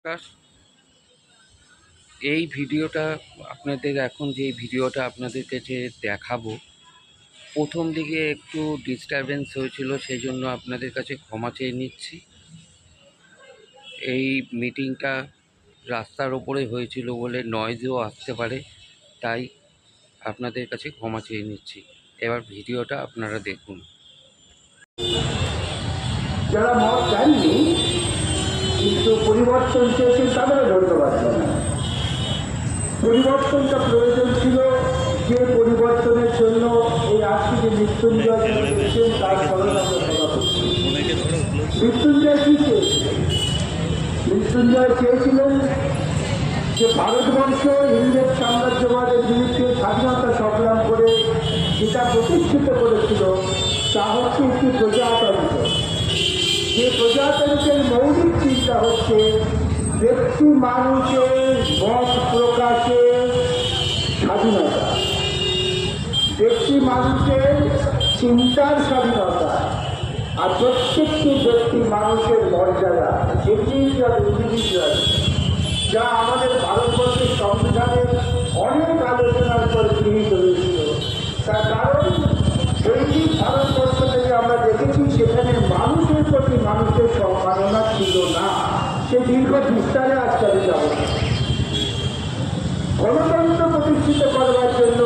নমস্কার। এই ভিডিওটা এখন যে ভিডিওটা আপনাদেরকে যে দেখাবো, প্রথম দিকে একটু ডিস্টারবেন্স হয়েছিল, সেই জন্য আপনাদের কাছে ক্ষমা চেয়ে নিচ্ছি। এই মিটিংটা রাস্তার ওপরে হয়েছিল বলে নয়েজও আসতে পারে, তাই আপনাদের কাছে ক্ষমা চেয়ে নিচ্ছি। এবার ভিডিওটা আপনারা দেখুন। যারা মত দেননি কিন্তু পরিবর্তন চেয়েছেন তাদেরও ধন্যবাদ জানাই। পরিবর্তনটা প্রয়োজন ছিল, যে পরিবর্তনের জন্য এই আজকে যে মৃত্যুঞ্জয় চেয়েছেন তার স্মরণ আমরা সভা করছি। মৃত্যুঞ্জয় কি চেয়েছিলেন? মৃত্যুঞ্জয় চেয়েছিলেন যে ভারতবর্ষ ইংরেজ সাম্রাজ্যবাদের বিরুদ্ধে স্বাধীনতা সংগ্রাম করে যেটা প্রতিষ্ঠিত করেছিল তা হচ্ছে একটি প্রজাতন্ত্র। যে প্রজাতন্ত্রের মৌলিক চিন্তা হচ্ছে ব্যক্তি মানুষের মত প্রকাশের স্বাধীনতা, ব্যক্তি মানুষের চিন্তার স্বাধীনতা, আর প্রত্যেকটি ব্যক্তি মানুষের মর্যাদা, ইন্ডিভিজুয়াল, যা আমাদের ভারতবর্ষের সংবিধানের অনেক আলোচনার পর গৃহীত হয়েছিল। তার কারণ সেই ভারতবর্ষ থেকে আমরা দেখেছি সেখানে মানুষের প্রতি মানুষের সম্মাননা ছিল না। সে দীর্ঘ বিস্তারে আজকে আমি যাব। গণতন্ত্র প্রতিষ্ঠিত করবার জন্য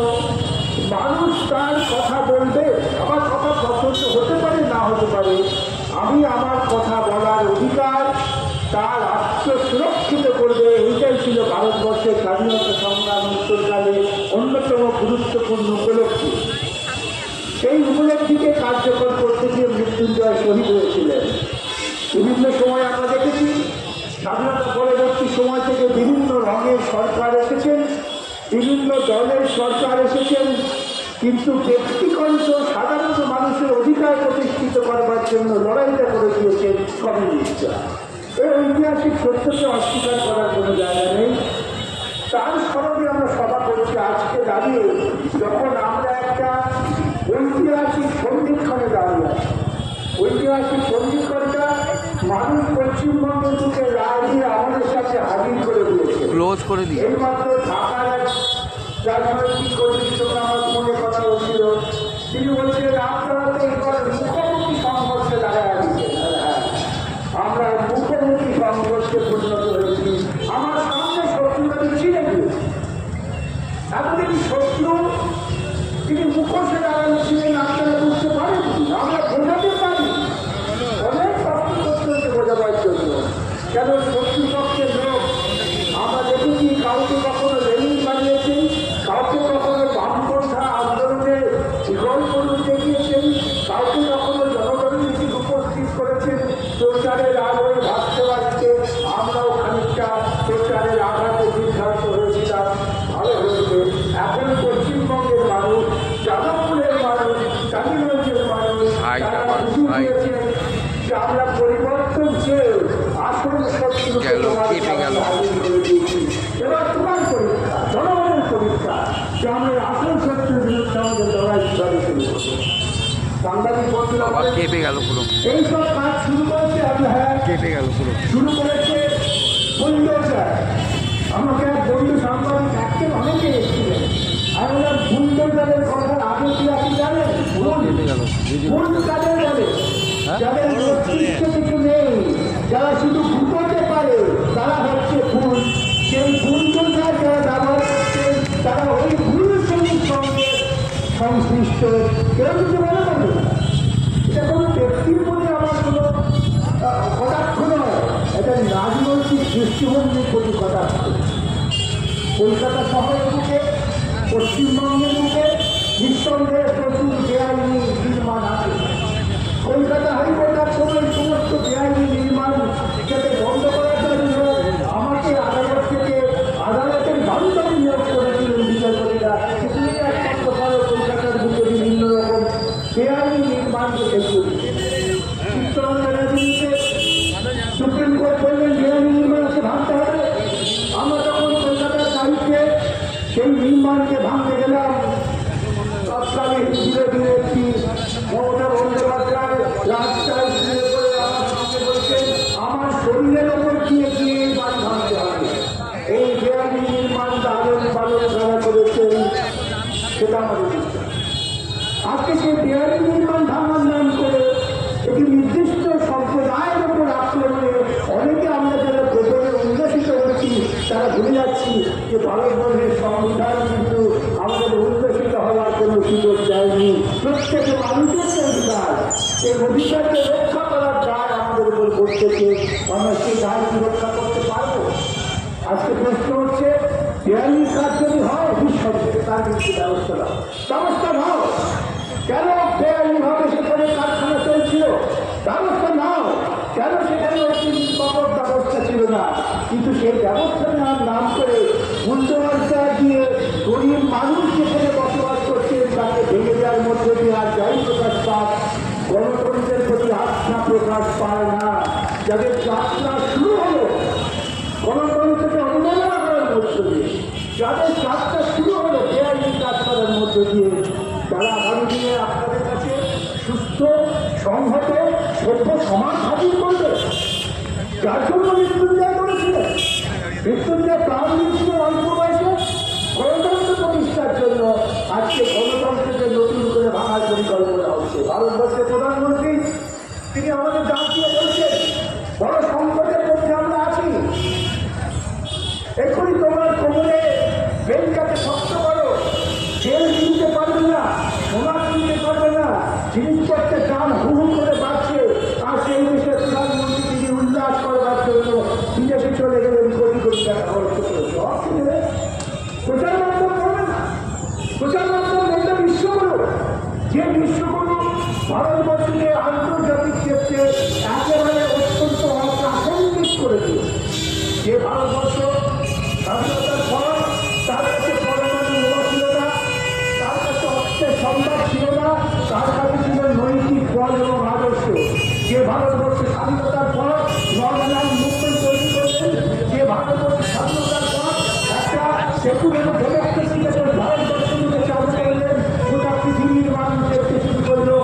মানুষ তার কথা বলবে, আমার কথা পছন্দ হতে পারে না হতে পারে, আমি আমার কথা বলার অধিকার তার আত্মসুরক্ষিত করবে। এইটাই ছিল ভারতবর্ষের স্বাধীনতা সংগ্রাম উত্তরকালে অন্যতম গুরুত্বপূর্ণ উপলব্ধি। সেই উপলব্ধিকে কার্যকর করতে গিয়ে মৃত্যুঞ্জয় শহীদ হয়েছিলেন। বিভিন্ন সময় আমরা দেখেছি স্বাধীনতা পরবর্তী সময় থেকে বিভিন্ন রঙের সরকার এসেছেন, বিভিন্ন দলের সরকার এসেছেন, কিন্তু ব্যক্তিগত সাধারণ মানুষের অধিকার প্রতিষ্ঠিত করবার জন্য লড়াইটা করে দিয়েছেন কমিউনিস্টরা। এই ঐতিহাসিক সত্যকে অস্বীকার করার কোনো জায়গা নেই। তার স্মরণে আমরা সভা করছি আজকে দাঁড়িয়ে, যখন আমরা একটা ঐতিহাসিক সন্ধিক্ষণে দাঁড়িয়ে আছি। ঐতিহাসিক সন্ধিক্ষণটা মানুষ পশ্চিমবঙ্গের বুকে রায় দিয়ে আমাদের সাথে হাজির করে দিয়েছে। এইমাত্র ঢাকার রাজনৈতিক কর্মীর সঙ্গে আমার ফোনে কথা হচ্ছিল, তিনি বলছিলেন আপনারা তো এবার মুখোমুখি সংঘর্ষে দাঁড়ায় দিচ্ছেন। আমরা মুখোমুখি সংঘর্ষে পরিণত হয়েছি। আমার সামনে শত্রুরা ছিঁড়ে দিয়েছে। এতদিন শত্রু তিনি মুখোশে দাঁড়ানো ছিলেন, আপনারা বুঝতে পারেন, আমরা বোঝাতে পারি অনেক শক্তি করতে বোঝাবার জন্য। কেন শত্রু পক্ষের লোক আমরা দেখেছি কাউকে কখনো রেলিং বানিয়েছেন, কাউকে কখনো বামপন্থা আন্দোলনে বিকল্প রূপ দেখিয়েছেন, কাউকে কখনো জনগণনীতি উপস্থিত করেছেন। প্রচারের আলোয় ভাবতে পারছে আমরাও খানিকটা প্রচারের আঘাতে বিভ্রান্ত হয়েছিলাম, ভালো হয়েছে। এখন পশ্চিমবঙ্গের মানুষ, যাদবপুরের মানুষ, টালিগঞ্জের মানুষ তারা বুঝে দিয়েছেন যে আমরা পরিবর্তন চেয়ে আসল শত্রুকে এবার তোমার পরীক্ষা, জনগণের পরীক্ষা, যে আমরা আসল শত্রুর বিরুদ্ধে আমাদের লড়াই কিভাবে শুরু করবো। সাংবাদিক বন্ধুরা এইসব কাজ শুরু করেছে, শুরু করেছে বুলডোজার। আমাকে এক বন্ধু সাংবাদিক একজন অনেকে এসেছিলেন, আমি বললাম বুলডোজারের কথা আগে কি আপনি জানেন? ভুল কাদের বলে? যাদের মস্তিষ্ক কিছু নেই, যারা শুধু ঘুমোতে পারে তারা হচ্ছে ভুল। সেই বুলডোজার যারা ব্যবহার করছে তারা ওই ভুল শ্রেণীর সঙ্গে সংশ্লিষ্ট। কেউ কিছু মনে করবে না, এটা কোনো ব্যক্তির প্রতি আমার কোনো কটাক্ষ নয়, এটা রাজনৈতিক দৃষ্টিভঙ্গির প্রতি কটাক্ষ। কলকাতা শহরের বুকে, পশ্চিমবঙ্গের বুকে নিঃসন্দেহে প্রচুর বেআইনি নির্মাণ আছে। কলকাতা হাইকোর্টের সময় সমস্ত বেআইনি নির্মাণ যাতে বন্ধ করার জন্য আমাকে আদালতের বান্ধবী নিয়োগ করেছিলেন বিচারপতিরা। সেগুলি একমাত্র ভালো কলকাতার বুকে বিভিন্ন রকম বেআইনি নির্মাণকে দেখুন। চিত্তরঞ্জন সুপ্রিম কোর্ট বললেন বেআইনি নির্মাণকে ভাঙতে হবে। আমরা তখন কলকাতার দায়িত্বে সেই নির্মাণকে ভাঙতে গেলাম। তৎকালীন বিরোধী নেত্রী মমতা বন্দ্যোপাধ্যায় রাস্তায় ঘুরে পড়ে আমার সঙ্গে বলছেন আমার শরীরের ওপর মানুষকে দেয়ালি নির্মাণ ভাঙার নাম করে একটি নির্দিষ্ট সম্প্রদায়ের উপর আক্রমণে অনেকে আমরা যারা গোপনে উল্লসিত হচ্ছি তারা ভুলে যাচ্ছি যে ভারতবর্ষের সংবিধান কিন্তু আমাদের উল্লসিত হওয়ার কোনো সুযোগ দেয়নি। প্রত্যেক মানুষের অধিকার, এই অধিকারকে রক্ষা করার দায় আমাদের উপর বসতেছে। আমরা সেই দায় কি রক্ষা করতে পারবো? আজকে প্রশ্ন হচ্ছে, দেয়ালির কাজ যদি হয় নিঃসন্দেহে তার কিন্তু ব্যবস্থা নাও। কেন দেয়ালি ভাবে সেখানে কারখানা চলছিল? ব্যবস্থা নাও। কেন সেখানে নিরাপদ ব্যবস্থা ছিল না? কিন্তু সেই ব্যবস্থা নেওয়ার নাম করে বুলডোজার দিয়ে গরিব মানুষ যেখানে বসবাস করছেন তাকে ভেঙে দেওয়ার মধ্যে দিয়ে আর যাই প্রকাশ পায়, গণতন্ত্রের প্রতি আস্থা প্রকাশ পায় না। যাদের যাত্রা শুরু হলো গণতন্ত্রকে অবমাননা করার মধ্য দিয়ে, যাদের যাত্রা শুরু হলো বেআইনি কাজ করার মধ্য দিয়ে, তারা আগামী দিনে আপনাদের কাছে সুস্থ সংহত সভ্য সমাজ হাজির করবে। যার জন্য মৃত্যুঞ্জয় করেছিলেন, মৃত্যুঞ্জয় প্রাণ দিয়েছিল অল্প বয়সে গণতন্ত্র প্রতিষ্ঠার জন্য। আজকে গণতন্ত্রকে নতুন করে ভাঙার পরিকল্পনা হচ্ছে। ভারতবর্ষের প্রধানমন্ত্রী তিনি আমাদের জাতীয় বলছেন, বড় সংকটের মধ্যে আমরা আছি, এখনই তোমার কোমরে বেলটাকে শক্ত করো। তেল কিনতে পারবে না, সোনা কিনতে পারবে না, জিনিসপত্রের দাম হু করে বাড়ছে। আর সেই দেশের প্রধানমন্ত্রী তিনি উল্লাস করবার জন্য বিদেশে চলে গেলেন, কোটি কোটি টাকা খরচ করে। সব কিনে প্রচার মাধ্যম করবে না, প্রচার মাধ্যম একটা বিশ্বগুরু, যে বিশ্বগুরু ভারতবর্ষকে আন্তর্জাতিক ক্ষেত্রে একেবারে অত্যন্ত অপ্রাসঙ্গিক করেছে। যে ভারতবর্ষ স্বাধীনতার পর তার কাছে পরমাণু বোমা ছিল না, তার কাছে অস্ত্রের সম্ভার ছিল না, তার কাছে ছিল নৈতিক বল এবং আদর্শ। যে ভারতবর্ষ স্বাধীনতার পর নর্মাল মুভমেন্ট তৈরি করলেন, যে ভারতবর্ষ স্বাধীনতার পর একটা সেকুলার ডেমোক্রেসি ভারতবর্ষকে চালু করলেন, গোটা পৃথিবীর মানুষ দেখতে শুরু করলো।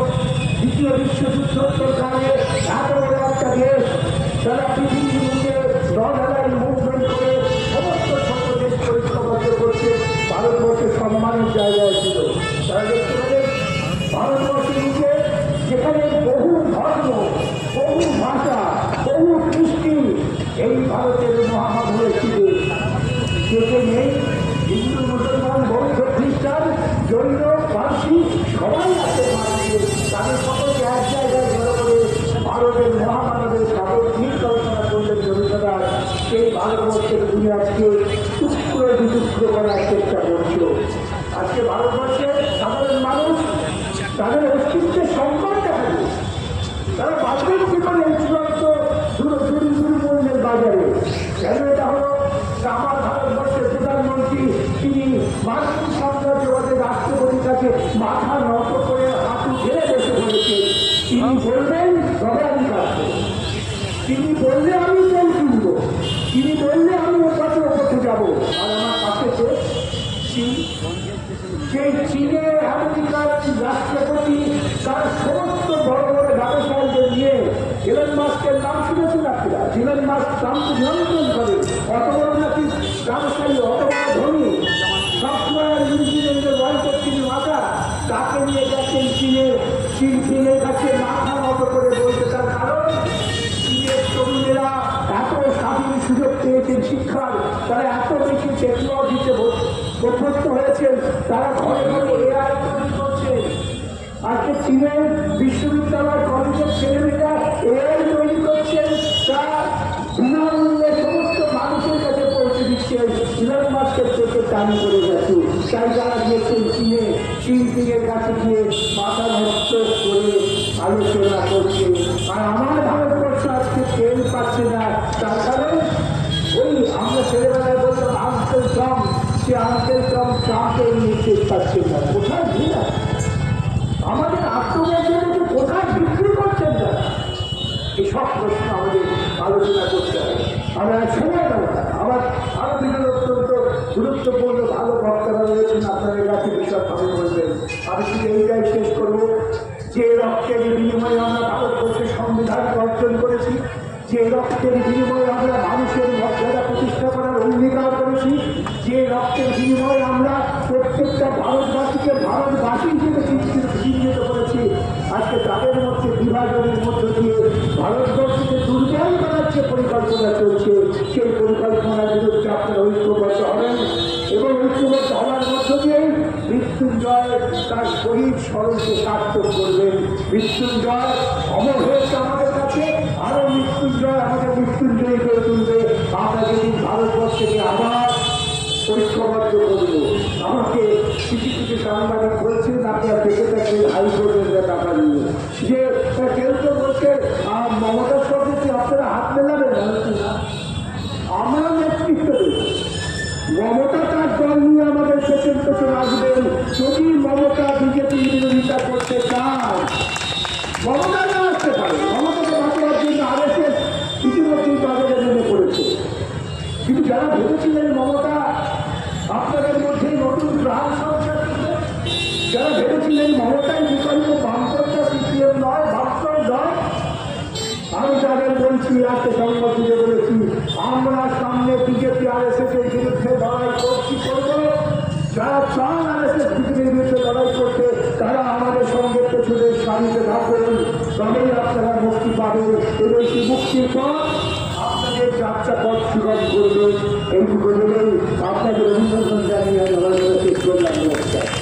দ্বিতীয় বিশ্বযুদ্ধকালে এত বড় একটা দেশ, তারা পৃথিবীর মুখে নর্মাল মুভমেন্ট করে সমস্ত ছোট দেশ পরিষ্কার করছে, ভারতবর্ষের সম্মানের জায়গায় ছিল। তারা দেখতে পেলেন ভারতবর্ষের মুখে যেখানে বহু ধর্ম, বহু ভাষা, বহু কৃষ্টি, এই ভারতের মহামাদ হয়েছিল। যেতে নেই হিন্দু, মুসলমান, বৌদ্ধ, খ্রিস্টান, জৈন, পার্সি সবাই আছে ভারতে। তাদের সকলকে এক জায়গায় জড়ো করে ভারতের মহামানবের সাগর কল্পনা করলেন রবীন্দ্রনাথ। সেই ভারতবর্ষের তুমি আজকে টুকরো বিটুকরো করার চেষ্টা করছো। আজকে ভারতবর্ষের সাধারণ মানুষ তাদের অস্তিত্বের সম্মান দেখাবে। তারা বাঁচবেন কি করে এই চূড়ান্ত দুর্মূল্যের বাজারে? কেন এটা হলো? আমার ভারতবর্ষের প্রধানমন্ত্রী তিনি মার্কিন সাম্রাজ্যবাদের রাষ্ট্রপতির কাছে মাথা নত করে হাঁটু ঘেরে বসে পড়েছেন। তিনি বলবেন তবে আমি কাজ করব, তিনি বললে আমি তেল কিনব, তিনি বললে আমি ওখানে করতে যাব। আর আমার পাশে চীন, সেই চীনে আমেরিকার রাষ্ট্রপতি তার সমস্ত বড় বড় ব্যবসায়ীদের নিয়ে ইলন মাস্কের নাম শুনেছেন আপনারা? ইলন মাস্ক দামকে নিয়ন্ত্রণ করে, অত বড় নাকি ব্যবসায়ী, অত বড় ধনী, সফটওয়্যার ইঞ্জিনিয়ারিংয়ের ওয়ার্ল্ডের তিনি মাথা, তাকে নিয়ে গেছেন চীনের কাছে মাথা নত করে বলতে। তার কারণ চীনের তরুণেরা এত স্বাধীন সুযোগ পেয়েছেন শিক্ষার, তারা এত বেশি টেকনোলজিতে অভ্যস্ত হয়েছেন, তারা ঘরে ঘরে এআই তৈরি করছে। আজকে চীনের বিশ্ববিদ্যালয় কলেজের ছেলেমেয়েরা এআই তৈরি করছেন, তা বিনামূল্যে সমস্ত মানুষের কাছে পৌঁছে দিচ্ছেন। ইলন মাস্কের চোখে টান করে গেছে, তাই যারা গিয়েছেন চীনের কাছে গিয়ে মাথা নষ্ট করে আলোচনা করছে। আর আমার ভারতবর্ষ আজকে তেল পাচ্ছে না, তার কারণ ওই আমরা ছেলেবেলায় বলতাম আঙ্কেল টম, সে আঙ্কেল টম ট্রাম্পের নির্দেশ পাচ্ছেন না। কোথায় ভিড়? আমাদের আত্মজ্ঞানকে কোথায় বিক্রি করছেন না? এসব প্রশ্ন আমাদের আলোচনা করতে হবে। আমরা সময় দেব না। আবার আরো বিভিন্ন অত্যন্ত গুরুত্বপূর্ণ ভালো বক্তারা রয়েছেন, আপনাদের কাছে বিশদভাবে বলবেন। আমি শুধু এইটাই শেষ করবো, যে রক্তের বিনিময়ে আমরা ভারতবর্ষের সংবিধানকে অর্জন করেছি, যে রক্তের বিনিময়ে আমরা মানুষের মর্যাদা প্রতিষ্ঠা করার অঙ্গীকার করেছি, যে রক্তের বিনিময়ে আমরা প্রত্যেকটা ভারতবাসীকে ভারতবাসী হিসেবে চিহ্নিত মৃত্যুঞ্জয় তার শরীর স্মরণকে সার্থক করবেন। মৃত্যুঞ্জয় অমর হয়েছে আমাদের কাছে, আরো মৃত্যুঞ্জয় আমাদের মৃত্যুঞ্জয়ী করে তুলবে। আমরা যেদিন ভারতবর্ষ থেকে আবার ঐক্যবদ্ধ করব। আমাকে কিছু কিছু সাংবাদিক বলছেন, আপনারা দেখে থাকবেন হাইকোর্টের টাকা নিয়ে, যে কেউ তো বলছে মমতার সঙ্গে কি আপনারা হাত মেলাবেন? আমরা নেতৃত্ব দেব, মমতা তার দল নিয়ে আমাদের পেছন পেছন আসবেন। যদি মমতা বিজেপি বিরোধিতা করতে চায়, মমতা না আসতে পারে। মমতাকে বাঁচাবার জন্য আরএসএস ইতিমধ্যেই বাজারে নেমে পড়েছে। কিন্তু যারা ভেবেছিলেন মমতা আপনাদের মধ্যে নতুন প্রাণ সংসার করবে, যারা ভেবেছিলেন মমতাই বিকল্প বামপন্থা সিপিএম নয়, বাস্তব নয়, আমি তাদের বলছি, আজকে সংবাদ দিয়ে বলেছি, আমরা সামনে বিজেপি আরএসএস এর বিরুদ্ধে লড়াই করছি, করবো। যারা চান আরএসএস বিজেপির বিরুদ্ধে লড়াই করতে, তারা আমাদের সঙ্গে পেছনের সারিতে থাকবেন, তবেই আপনারা মুক্তি পাবেন। এবং সেই মুক্তির পর আপনাদের যাত্রা পথ সুগম করবেন। এইটুকু বলেই আপনাদের অভিনন্দন জানিয়ে আমি শেষ করলাম। নমস্কার।